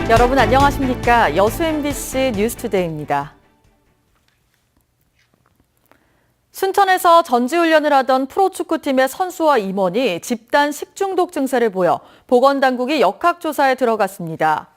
여러분 안녕하십니까? 여수 MBC 뉴스투데이입니다. 순천에서 전지훈련을 하던 프로축구팀의 선수와 임원이 집단 식중독 증세를 보여 보건당국이 역학조사에 들어갔습니다.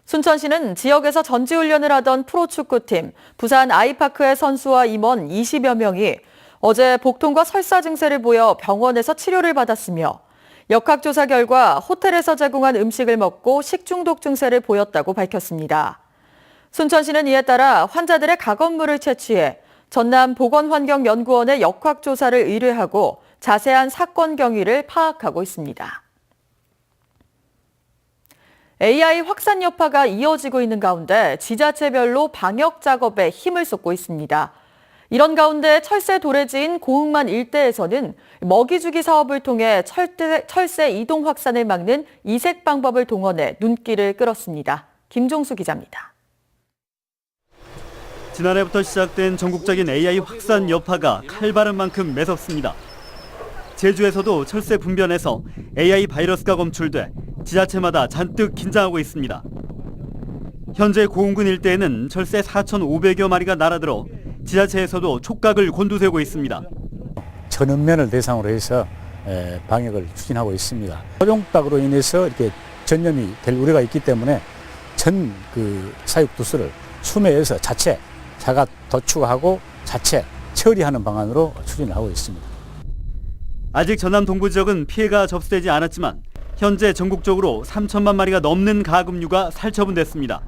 순천시는 지역에서 전지훈련을 하던 프로축구팀 부산 아이파크의 선수와 임원 20여 명이 어제 복통과 설사 증세를 보여 병원에서 치료를 받았으며 역학조사 결과 호텔에서 제공한 음식을 먹고 식중독 증세를 보였다고 밝혔습니다. 순천시는 이에 따라 환자들의 가검물을 채취해 전남보건환경연구원에 역학조사를 의뢰하고 자세한 사건 경위를 파악하고 있습니다. AI 확산 여파가 이어지고 있는 가운데 지자체별로 방역 작업에 힘을 쏟고 있습니다. 이런 가운데 철새 도래지인 고흥만 일대에서는 먹이주기 사업을 통해 철새 이동 확산을 막는 이색 방법을 동원해 눈길을 끌었습니다. 김종수 기자입니다. 지난해부터 시작된 전국적인 AI 확산 여파가 칼바른 만큼 매섭습니다. 제주에서도 철새 분변에서 AI 바이러스가 검출돼 지자체마다 잔뜩 긴장하고 있습니다. 현재 고흥군 일대에는 철새 4,500여 마리가 날아들어 지자체에서도 촉각을 곤두세우고 있습니다. 전원면을 대상으로 해서 방역을 추진하고 있습니다. 토종닭으로 인해서 이렇게 전염이 될 우려가 있기 때문에 전 사육두수를 수매해서 자체 자가 도축하고 자체 처리하는 방안으로 추진을 하고 있습니다. 아직 전남 동부 지역은 피해가 접수되지 않았지만 현재 전국적으로 3천만 마리가 넘는 가금류가 살처분됐습니다.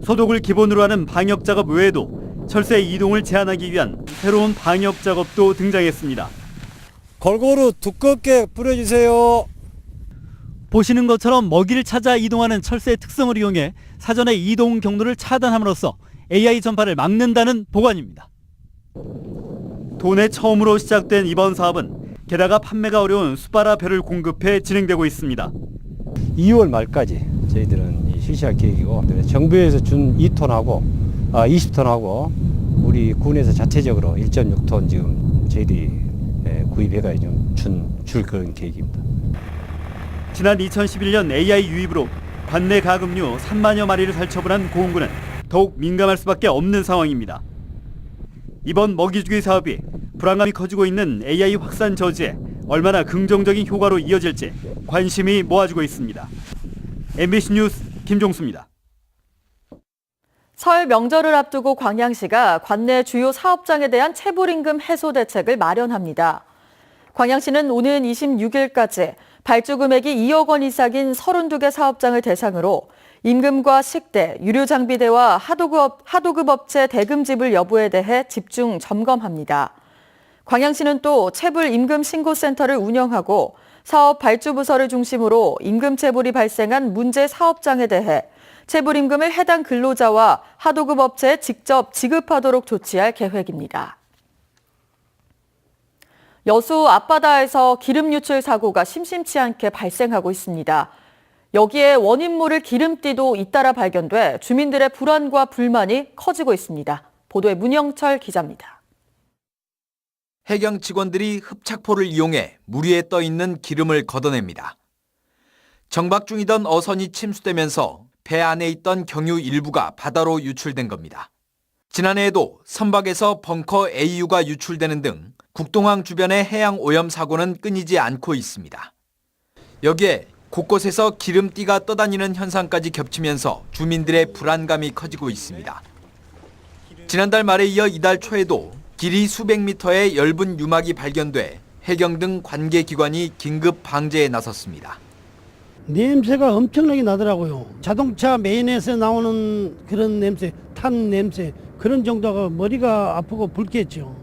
소독을 기본으로 하는 방역 작업 외에도 철새 이동을 제한하기 위한 새로운 방역 작업도 등장했습니다. 골고루 두껍게 뿌려주세요. 보시는 것처럼 먹이를 찾아 이동하는 철새의 특성을 이용해 사전에 이동 경로를 차단함으로써 AI 전파를 막는다는 보관입니다. 도내 처음으로 시작된 이번 사업은 게다가 판매가 어려운 수바라 벼를 공급해 진행되고 있습니다. 2월 말까지 저희들은 실시할 계획이고 정부에서 준 2톤하고 20톤하고 우리 군에서 자체적으로 1.6톤 지금 저희들이 구입해가 줄 그런 계획입니다. 지난 2011년 AI 유입으로 관내 가금류 3만여 마리를 살처분한 고흥군은 더욱 민감할 수밖에 없는 상황입니다. 이번 먹이주기 사업이 불안감이 커지고 있는 AI 확산 저지에 얼마나 긍정적인 효과로 이어질지 관심이 모아지고 있습니다. MBC 뉴스 김종수입니다. 설 명절을 앞두고 광양시가 관내 주요 사업장에 대한 체불임금 해소 대책을 마련합니다. 광양시는 오는 26일까지 발주 금액이 2억 원 이상인 32개 사업장을 대상으로 임금과 식대, 유료장비대와 하도급 업체 대금 지불 여부에 대해 집중 점검합니다. 광양시는 또 체불 임금 신고센터를 운영하고 사업 발주 부서를 중심으로 임금 체불이 발생한 문제 사업장에 대해 체불 임금을 해당 근로자와 하도급 업체에 직접 지급하도록 조치할 계획입니다. 여수 앞바다에서 기름 유출 사고가 심심치 않게 발생하고 있습니다. 여기에 원인 모를 기름띠도 잇따라 발견돼 주민들의 불안과 불만이 커지고 있습니다. 보도에 문영철 기자입니다. 해경 직원들이 흡착포를 이용해 물 위에 떠 있는 기름을 걷어냅니다. 정박 중이던 어선이 침수되면서 배 안에 있던 경유 일부가 바다로 유출된 겁니다. 지난해에도 선박에서 벙커 AU가 유출되는 등 국동항 주변의 해양 오염 사고는 끊이지 않고 있습니다. 여기에 곳곳에서 기름띠가 떠다니는 현상까지 겹치면서 주민들의 불안감이 커지고 있습니다. 지난달 말에 이어 이달 초에도 길이 수백 미터의 엷은 유막이 발견돼 해경 등 관계기관이 긴급 방제에 나섰습니다. 냄새가 엄청나게 나더라고요. 자동차 메인에서 나오는 그런 냄새, 탄 냄새, 그런 정도가 머리가 아프고 불쾌했죠.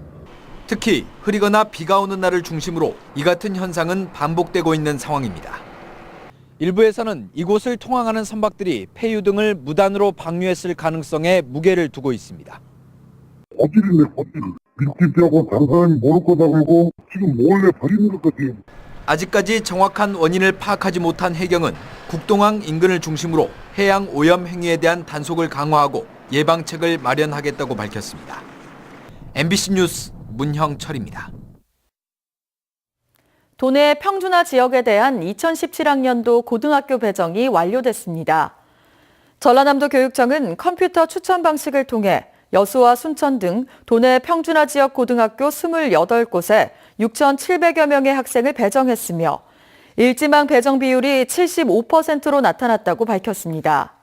특히 흐리거나 비가 오는 날을 중심으로 이 같은 현상은 반복되고 있는 상황입니다. 일부에서는 이곳을 통항하는 선박들이 폐유 등을 무단으로 방류했을 가능성에 무게를 두고 있습니다. 거짓이네, 거짓. 밀집하고 다른 사람이 모를 거다 그러고 지금 몰래 버리는 것 같아요. 아직까지 정확한 원인을 파악하지 못한 해경은 국동항 인근을 중심으로 해양 오염 행위에 대한 단속을 강화하고 예방책을 마련하겠다고 밝혔습니다. MBC 뉴스 문형철입니다. 도내 평준화 지역에 대한 2017학년도 고등학교 배정이 완료됐습니다. 전라남도 교육청은 컴퓨터 추천 방식을 통해 여수와 순천 등 도내 평준화 지역 고등학교 28곳에 6,700여 명의 학생을 배정했으며 일지망 배정 비율이 75%로 나타났다고 밝혔습니다.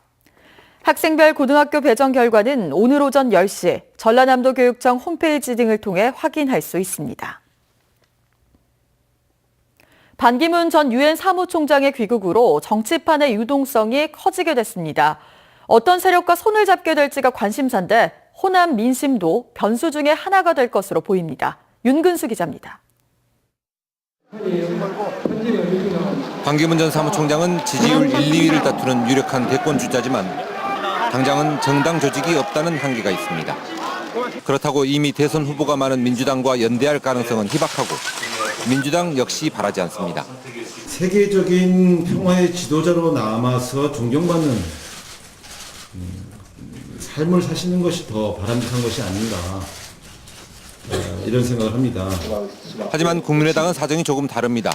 학생별 고등학교 배정 결과는 오늘 오전 10시 전라남도 교육청 홈페이지 등을 통해 확인할 수 있습니다. 반기문 전 유엔 사무총장의 귀국으로 정치판의 유동성이 커지게 됐습니다. 어떤 세력과 손을 잡게 될지가 관심사인데 호남 민심도 변수 중에 하나가 될 것으로 보입니다. 윤근수 기자입니다. 반기문 전 사무총장은 지지율 1, 2위를 다투는 유력한 대권 주자지만 당장은 정당 조직이 없다는 한계가 있습니다. 그렇다고 이미 대선 후보가 많은 민주당과 연대할 가능성은 희박하고 민주당 역시 바라지 않습니다. 세계적인 평화의 지도자로 남아서 존경받는 삶을 사시는 것이 더 바람직한 것이 아닌가 이런 생각을 합니다. 하지만 국민의당은 사정이 조금 다릅니다.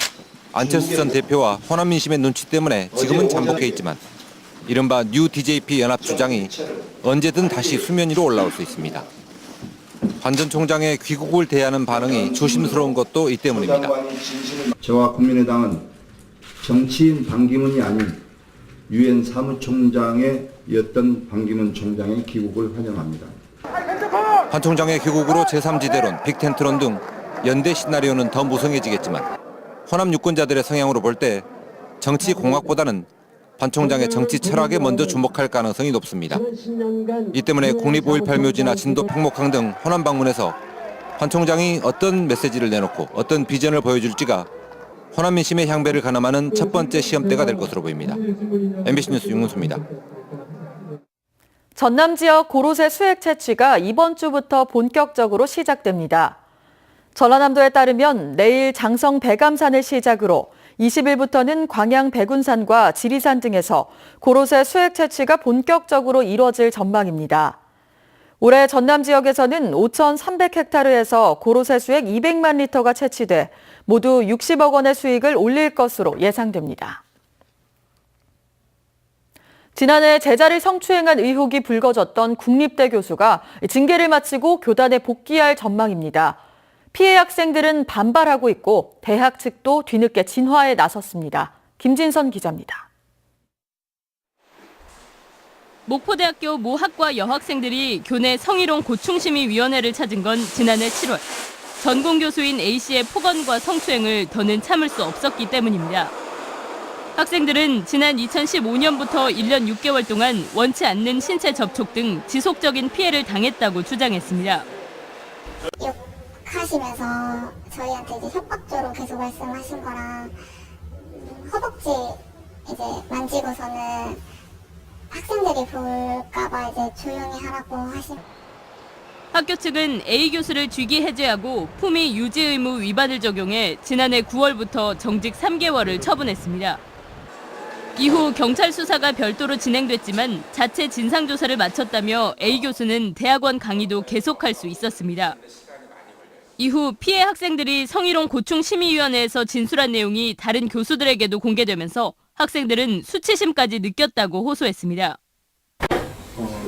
안철수 전 대표와 호남 민심의 눈치 때문에 지금은 잠복해 있지만 이른바 뉴 DJP 연합 주장이 언제든 다시 수면 위로 올라올 수 있습니다. 반 전 총장의 귀국을 대하는 반응이 조심스러운 것도 이 때문입니다. 저와 국민의당은 정치인 반기문이 아닌 유엔 사무총장이었던 반기문 총장의 귀국을 환영합니다. 반 총장의 귀국으로 제3지대론, 빅텐트론 등 연대 시나리오는 더 무성해지겠지만 호남 유권자들의 성향으로 볼 때 정치 공학보다는 반 총장의 정치 철학에 먼저 주목할 가능성이 높습니다. 이 때문에 국립5.18 묘지나 진도 팽목항 등 호남 방문에서 반 총장이 어떤 메시지를 내놓고 어떤 비전을 보여줄지가 호남 민심의 향배를 가늠하는 첫 번째 시험대가 될 것으로 보입니다. MBC 뉴스 윤근수입니다. 전남 지역 고로쇠 수액 채취가 이번 주부터 본격적으로 시작됩니다. 전라남도에 따르면 내일 장성 백암산을 시작으로 20일부터는 광양 백운산과 지리산 등에서 고로쇠 수액 채취가 본격적으로 이뤄질 전망입니다. 올해 전남 지역에서는 5,300헥타르에서 고로쇠 수액 200만 리터가 채취돼 모두 60억 원의 수익을 올릴 것으로 예상됩니다. 지난해 제자를 성추행한 의혹이 불거졌던 국립대 교수가 징계를 마치고 교단에 복귀할 전망입니다. 피해 학생들은 반발하고 있고 대학 측도 뒤늦게 진화에 나섰습니다. 김진선 기자입니다. 목포대학교 모 학과 여학생들이 교내 성희롱 고충심의위원회를 찾은 건 지난해 7월. 전공 교수인 A씨의 폭언과 성추행을 더는 참을 수 없었기 때문입니다. 학생들은 지난 2015년부터 1년 6개월 동안 원치 않는 신체 접촉 등 지속적인 피해를 당했다고 주장했습니다. 하시면서 저희한테 이제 협박조로 계속 말씀하신 거랑 허벅지 이제 만지고서는 학생들이 볼까봐 이제 조용히 하라고 하신. 학교 측은 A 교수를 주기 해제하고 품위 유지 의무 위반을 적용해 지난해 9월부터 정직 3개월을 처분했습니다. 이후 경찰 수사가 별도로 진행됐지만 자체 진상조사를 마쳤다며 A 교수는 대학원 강의도 계속할 수 있었습니다. 이후 피해 학생들이 성희롱 고충심의위원회에서 진술한 내용이 다른 교수들에게도 공개되면서 학생들은 수치심까지 느꼈다고 호소했습니다.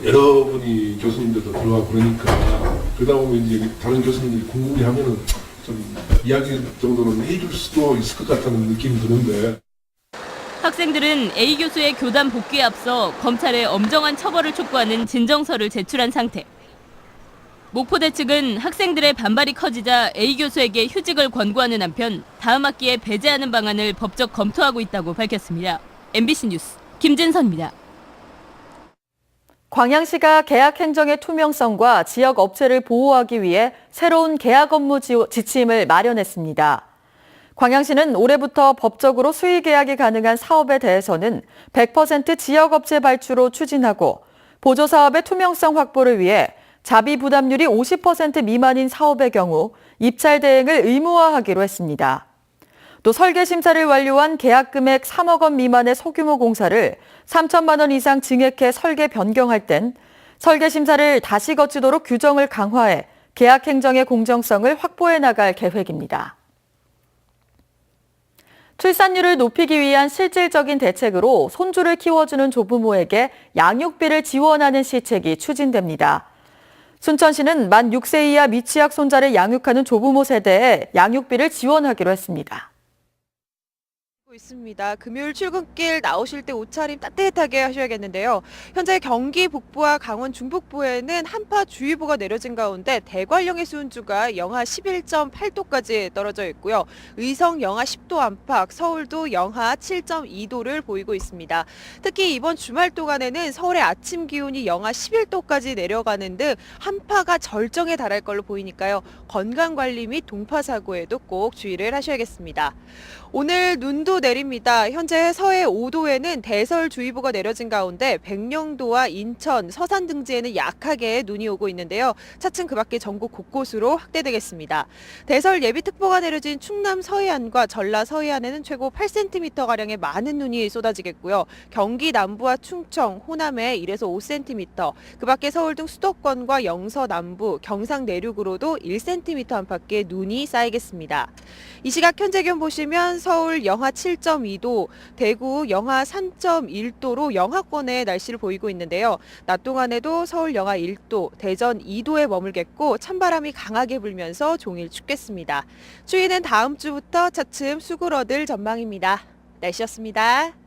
여러분이 교수님들도 들어가고 그러다 보면 이제 다른 교수님들이 궁금해하면은 좀 이야기 정도는 해줄 수도 있을 것 같다는 느낌이 드는데. 학생들은 A 교수의 교단 복귀에 앞서 검찰에 엄정한 처벌을 촉구하는 진정서를 제출한 상태. 목포대 측은 학생들의 반발이 커지자 A 교수에게 휴직을 권고하는 한편 다음 학기에 배제하는 방안을 법적 검토하고 있다고 밝혔습니다. MBC 뉴스 김진선입니다. 광양시가 계약 행정의 투명성과 지역 업체를 보호하기 위해 새로운 계약 업무 지침을 마련했습니다. 광양시는 올해부터 법적으로 수의 계약이 가능한 사업에 대해서는 100% 지역 업체 발주로 추진하고 보조 사업의 투명성 확보를 위해 자비 부담률이 50% 미만인 사업의 경우 입찰 대행을 의무화하기로 했습니다. 또 설계 심사를 완료한 계약 금액 3억 원 미만의 소규모 공사를 3천만 원 이상 증액해 설계 변경할 땐 설계 심사를 다시 거치도록 규정을 강화해 계약 행정의 공정성을 확보해 나갈 계획입니다. 출산율을 높이기 위한 실질적인 대책으로 손주를 키워주는 조부모에게 양육비를 지원하는 시책이 추진됩니다. 순천시는 만 6세 이하 미취학 손자를 양육하는 조부모 세대에 양육비를 지원하기로 했습니다. 있습니다. 금요일 출근길 나오실 때 옷차림 따뜻하게 하셔야겠는데요. 현재 경기 북부와 강원 중북부에는 한파주의보가 내려진 가운데 대관령의 수온주가 영하 11.8도까지 떨어져 있고요. 의성 영하 10도 안팎, 서울도 영하 7.2도를 보이고 있습니다. 특히 이번 주말 동안에는 서울의 아침 기온이 영하 11도까지 내려가는 등 한파가 절정에 달할 걸로 보이니까요. 건강관리 및 동파사고에도 꼭 주의를 하셔야겠습니다. 오늘 눈도 내립니다. 현재 서해 5도에는 대설주의보가 내려진 가운데 백령도와 인천, 서산 등지에는 약하게 눈이 오고 있는데요. 차츰 그 밖에 전국 곳곳으로 확대되겠습니다. 대설 예비특보가 내려진 충남 서해안과 전라 서해안에는 최고 8cm가량의 많은 눈이 쏟아지겠고요. 경기 남부와 충청, 호남에 1에서 5cm, 그 밖에 서울 등 수도권과 영서 남부, 경상 내륙으로도 1cm 안팎의 눈이 쌓이겠습니다. 이 시각 현재 기온 보시면 서울 영하 7.2도, 대구 영하 3.1도로 영하권의 날씨를 보이고 있는데요. 낮 동안에도 서울 영하 1도, 대전 2도에 머물겠고 찬바람이 강하게 불면서 종일 춥겠습니다. 추위는 다음 주부터 차츰 수그러들 전망입니다. 날씨였습니다.